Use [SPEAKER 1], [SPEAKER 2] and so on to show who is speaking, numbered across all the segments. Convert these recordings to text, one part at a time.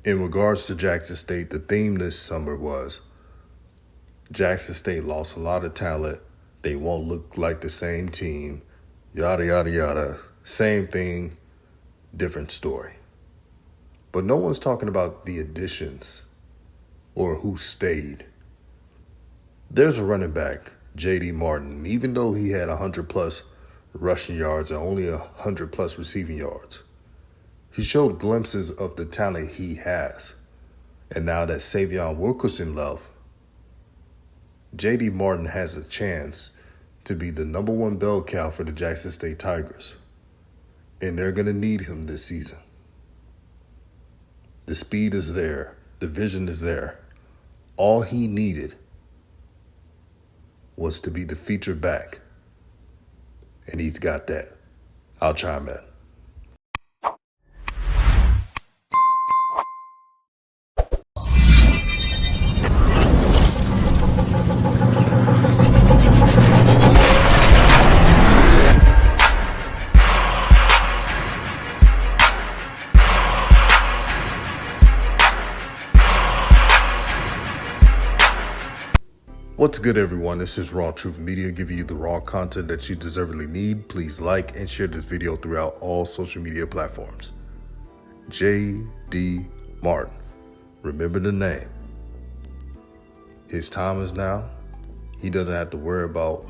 [SPEAKER 1] In regards to Jackson State, the theme this summer was Jackson State lost a lot of talent. They won't look like the same team. Yada, yada, yada. Same thing, different story. But no one's talking about the additions or who stayed. There's a running back, J.D. Martin. Even though he had 100-plus rushing yards and only 100-plus receiving yards, he showed glimpses of the talent he has. And now that Savion Wilkerson left, J.D. Martin has a chance to be the number one bell cow for the Jackson State Tigers. And they're going to need him this season. The speed is there. The vision is there. All he needed was to be the featured back. And he's got that. I'll chime in. What's good, everyone? This is RawTruth Media, giving you the raw content that you deservedly need. Please like and share this video throughout all social media platforms. J.D. Martin. Remember the name. His time is now. He doesn't have to worry about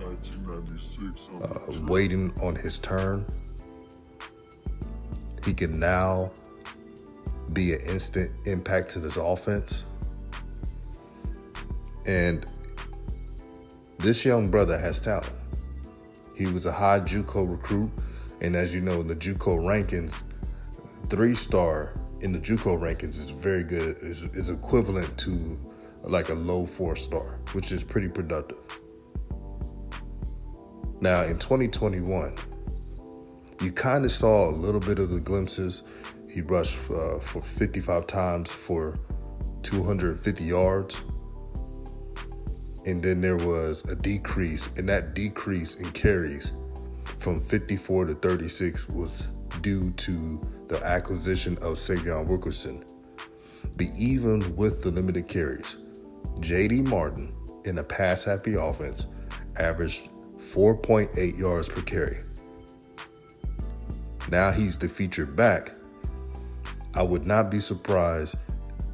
[SPEAKER 1] waiting on his turn. He can now be an instant impact to this offense. And this young brother has talent. He was a high JUCO recruit, and as you know, in the JUCO rankings, 3-star in the JUCO rankings is very good. Is equivalent to like a low 4-star, which is pretty productive. Now, in 2021, you kind of saw a little bit of the glimpses. He rushed for 55 times for 250 yards. And then there was a decrease, and that decrease in carries from 54 to 36 was due to the acquisition of Savion Wilkerson. But even with the limited carries, J.D. Martin in a pass-happy offense averaged 4.8 yards per carry. Now he's the featured back. I would not be surprised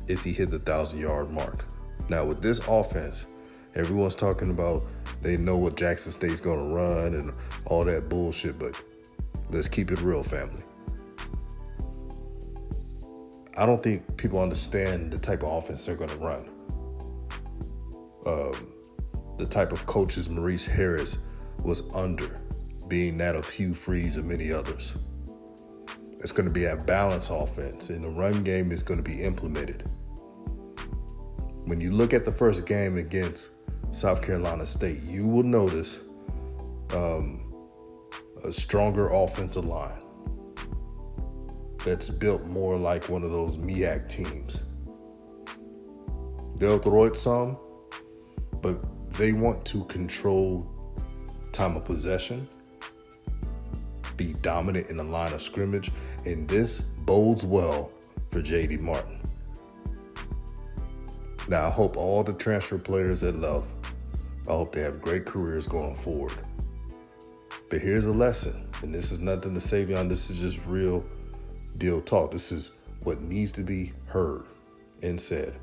[SPEAKER 1] if he hit the 1,000-yard mark. Now with this offense, everyone's talking about they know what Jackson State's going to run and all that bullshit, but let's keep it real, family. I don't think people understand the type of offense they're going to run. The type of coaches Maurice Harris was under, being that of Hugh Freeze and many others. It's going to be a balanced offense, and the run game is going to be implemented. When you look at the first game against South Carolina State, you will notice a stronger offensive line that's built more like one of those MEAC teams. They'll throw it some, but they want to control time of possession, be dominant in the line of scrimmage, and this bodes well for J.D. Martin. Now, I hope all the transfer players that love, I hope they have great careers going forward. But here's a lesson, and this is nothing to Savion. This is just real deal talk. This is what needs to be heard and said.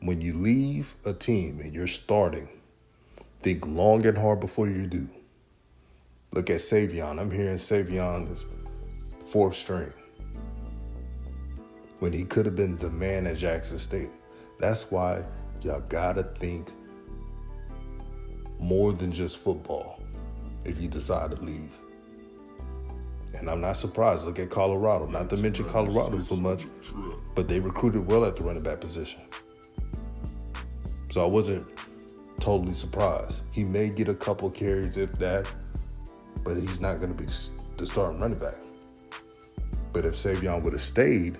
[SPEAKER 1] When you leave a team and you're starting, think long and hard before you do. Look at Savion. I'm hearing Savion is 4th string, when he could have been the man at Jackson State. That's why y'all gotta think more than just football if you decide to leave. And I'm not surprised. Look at Colorado. Not to mention Colorado so much, but they recruited well at the running back position. So I wasn't totally surprised. He may get a couple carries, if that, but he's not going to be the starting running back. But if Savion would have stayed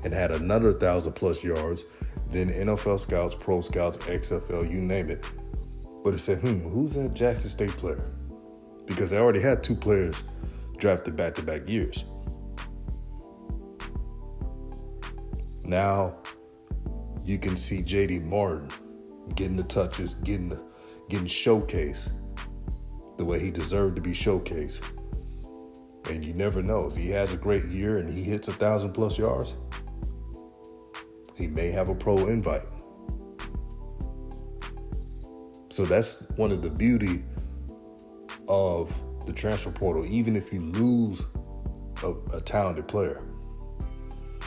[SPEAKER 1] and had another 1,000-plus yards, then NFL scouts, pro scouts, XFL, you name it, would have said, who's that Jackson State player? Because they already had 2 players drafted back-to-back years. Now you can see J.D. Martin getting the touches, getting showcased the way he deserved to be showcased. And you never know, if he has a great year and he hits 1,000+ yards, he may have a pro invite. So that's one of the beauty of the transfer portal. Even if you lose a talented player,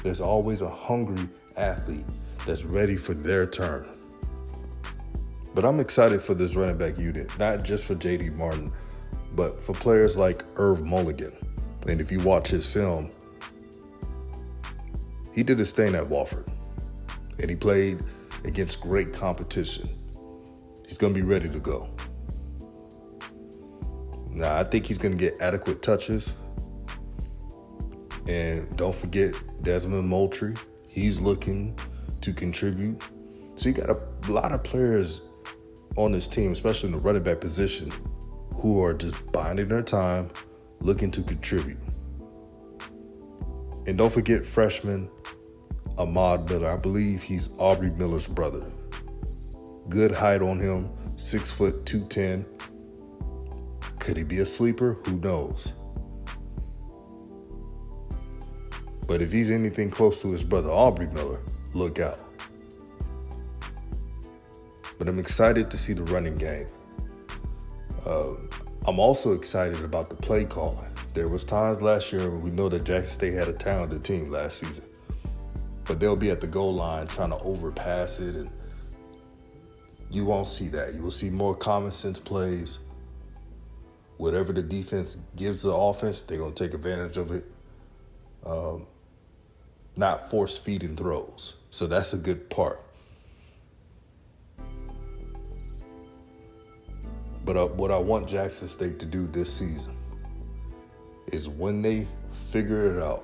[SPEAKER 1] there's always a hungry athlete that's ready for their turn. But I'm excited for this running back unit, not just for J.D. Martin, but for players like Irv Mulligan. And if you watch his film, he did his thing at Wofford, and he played against great competition. He's going to be ready to go. Now, I think he's going to get adequate touches. And don't forget Desmond Moultrie. He's looking to contribute. So you got a lot of players on this team, especially in the running back position, who are just biding their time, looking to contribute. And don't forget freshman Ahmad Miller. I believe he's Aubrey Miller's brother. Good height on him, 6 foot 210. Could he be a sleeper? Who knows? But if he's anything close to his brother Aubrey Miller, look out. But I'm excited to see the running game. I'm also excited about the play calling. There was times last year when we know that Jackson State had a talented team last season, but they'll be at the goal line trying to overpass it, and you won't see that. You will see more common sense plays. Whatever the defense gives the offense, they're going to take advantage of it. Not force feeding throws. So that's a good part. But what I want Jackson State to do this season is when they figure it out,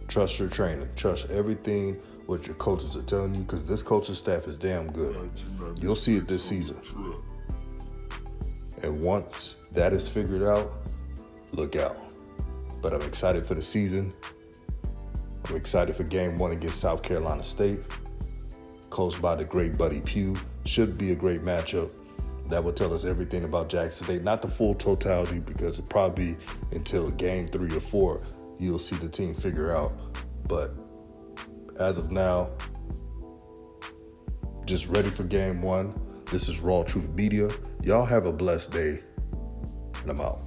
[SPEAKER 1] trust your training, trust everything what your coaches are telling you, because this coaching staff is damn good. You'll see it this season. And once that is figured out, look out. But I'm excited for the season. I'm excited for game 1 against South Carolina State, coached by the great Buddy Pugh. Should be a great matchup. That will tell us everything about Jackson State. Not the full totality, because it probably until game 3 or 4, you'll see the team figure out. But as of now, just ready for game 1. This is RawTruth Media. Y'all have a blessed day, and I'm out.